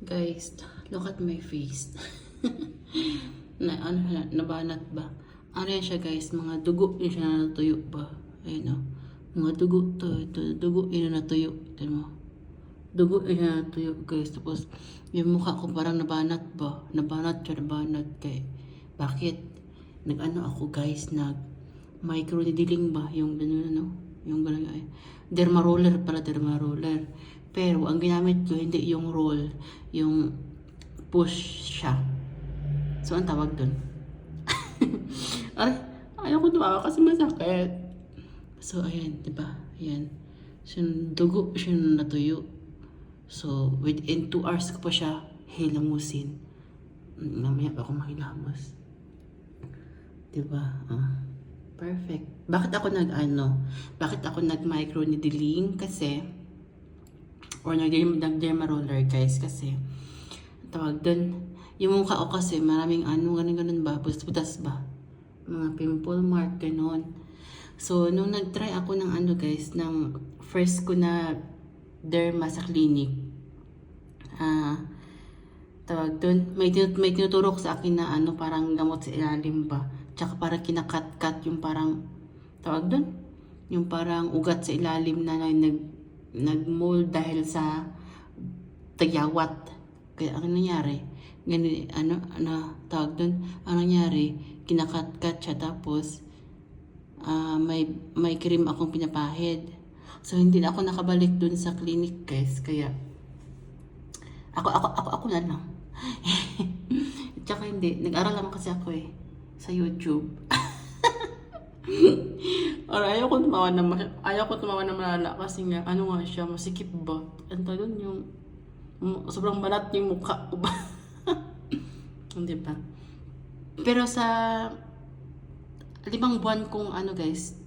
Guys, look at my face. Nabanat ba? Ano yan siya guys, mga dugo yun siya na natuyo ba? Ayun o. Mga dugo to, ito, dugo yun na natuyo. Ito mo. Dugo yun na natuyo guys. Tapos, yung mukha ko parang nabanat ba? Nabanat siya, nabanat kay. Bakit? Nag-ano ako guys, microneedling ba? Yung gano'n ano? Yung gano'n ay. Derma roller pala, derma roller. Pero, ang ginamit ko, hindi yung roll, yung push siya. So, ang tawag dun. Ay, ayaw ko tumawa kasi masakit. So, ayan, diba? Ayan. So, dugo siya na natuyo. So, within 2 hours ko pa siya hilamusin. Mamaya pa ako mahilamos. Diba? Perfect. Bakit ako Bakit ako nag-microneedling? Kasi, or nag-derma roller guys, kasi tawag dun, yung mukha ko kasi maraming ganun ba, butas ba, mga pimple mark, ganun. So, nung nag-try ako ng guys, ng first ko na derma sa clinic, tawag dun, may tinuturok sa akin na parang gamot sa ilalim ba, tsaka parang kinakat-kat yung parang, tawag dun, yung parang ugat sa ilalim na nag-mold dahil sa tagyawat. Kaya ang nangyari, tawag doon, ang nangyari, kinakat-kat siya, tapos may cream akong pinapahid. So hindi na ako nakabalik doon sa clinic guys, kaya ako na lang. Tsaka hindi, nag-aral naman kasi ako sa YouTube. Or ayaw ko tumawa na malala kasi nga siya, masikip ba? Ano doon yung sobrang banat yung mukha ko ba? Hindi ba? Pero sa 5 buwan kong guys,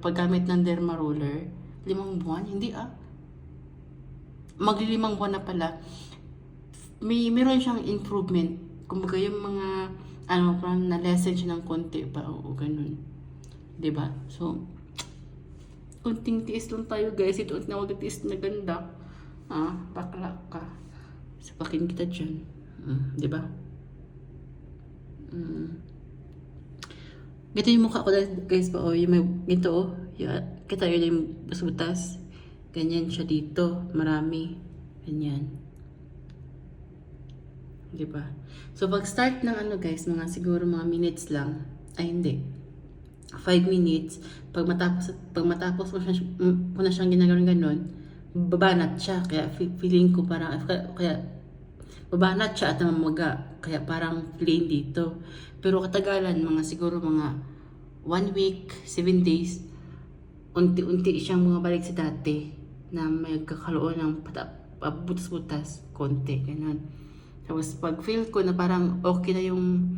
paggamit ng derma roller, 5 buwan? Hindi magli-5 buwan na pala. Meron siyang improvement. Kumbaga yung mga parang na-lessen siya ng konti ba o ganun. Diba? So, kunting tiis lang tayo guys. Ito at nawagatiis na ganda. Bakla ka. Sapakin kita dyan. Diba? Gito yung mukha ko guys pa. Yung may, ito kita yun yung butas. Ganyan siya dito. Marami. Ganyan. Diba? So, pag start ng guys, siguro mga minutes lang. Ay, hindi. 5 minutes, pag matapos ko na siyang ginagawin ganun, babanat siya, kaya feeling ko parang, kaya babanat siya at mamaga, kaya parang plain dito. Pero katagalan, siguro mga 1 week, 7 days, unti-unti siyang balik sa dati, na may kakaloon ng butas-butas, konti, ganun. Tapos pag feel ko na parang okay na yung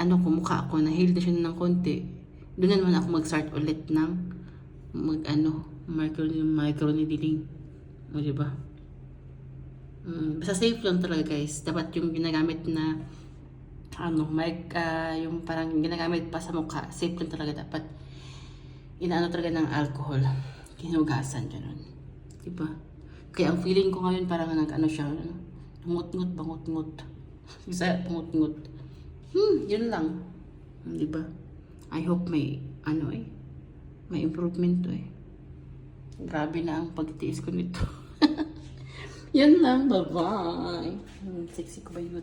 mukha ko, na heal na siya ng konti, doon naman ako mag-start ulit ng microneedling. O diba? Basta safe lang talaga guys. Dapat yung ginagamit na yung parang ginagamit pa sa mukha, safe lang talaga. Dapat talaga ng alcohol, kinugasan, gano'n. Diba? Kaya ang feeling ko ngayon parang siya, ngut-ngut, bangut-ngut. Bisaya, bangut-ngut. Yun lang. Diba? I hope may may improvement to Grabe na ang pagtiis ko nito. Yan lang, bye-bye. Sexy ko ba yung